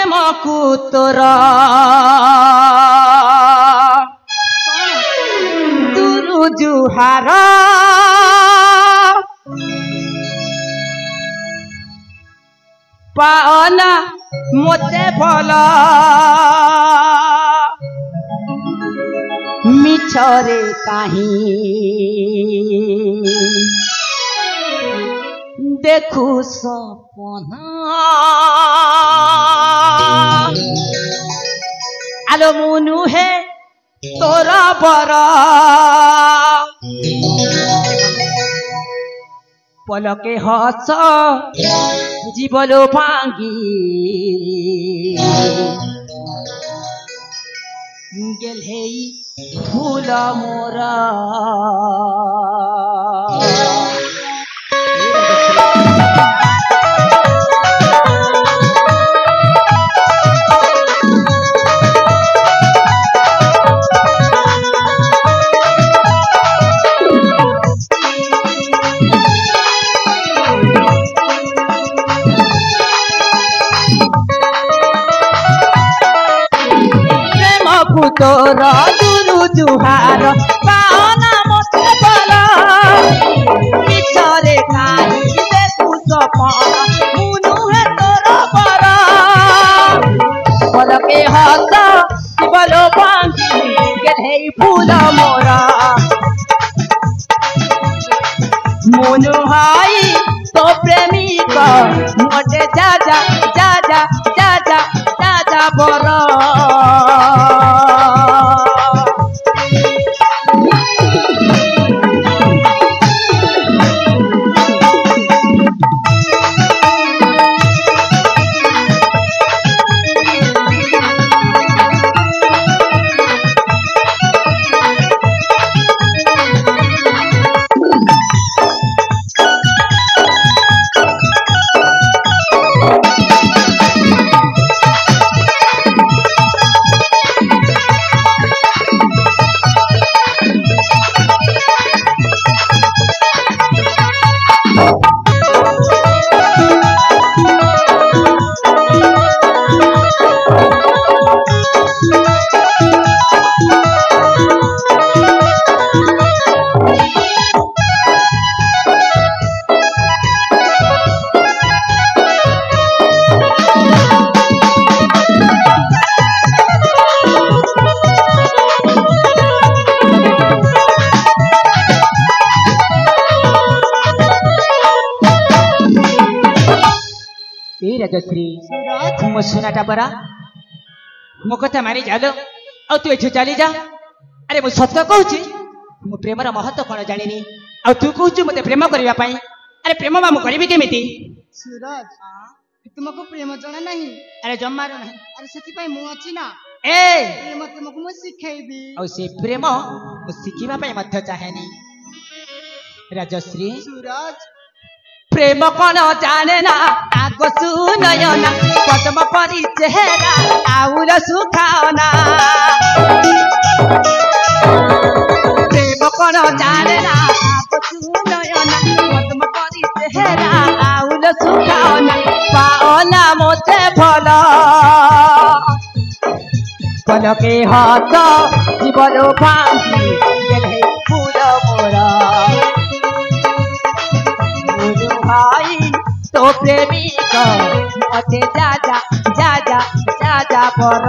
प्रेम को तोरा दुरु जुहार पाना मते भला मिछरे काहीं देखू सपना आलो मुनु है तोरा बरा पलके हस जीवलो भांगी गेल फूल मोरा तोरा दुरु जुहार पाना मते भला मिछरे काहीं देखू सपना मुनु है तोरा बरा पलके हस जीवलो भांगी गेल फूल मोरा मुनु हाई तो प्रेमिक मोटे जा जा जा जा जा जा जा जा बरा राजश्री मो सुनाटा परा मो कथा मानी जालो आ तू एठू चली जा अरे मु सत्य कहूँ मु प्रेमर महत्व कौन जानी आ तू कहूँ मते प्रेम करबा पई अरे प्रेम बा मु करबी केमिति सूरज तुमको प्रेम जणा नहीं अरे जम्मार नहीं अरे सेति पई मु अछि ना ए प्रेम तुमको मु सिखेबी आ से प्रेम मु सिखिबा पई मध्य चाहेनी राजश्री सूरज प्रेम कौन जाने ना आगो सुनयना पद्म परी चेहरा आउल सुखाना प्रेम कौन जाने ना आगो सुनयना पद्म परी चेहरा आउल सुखाना पाओना मोते भला पलके हाथ जीवन भांगी गेल फूल मोरा भाई तो प्रेमी को मते जा जा जा जा जा जा पर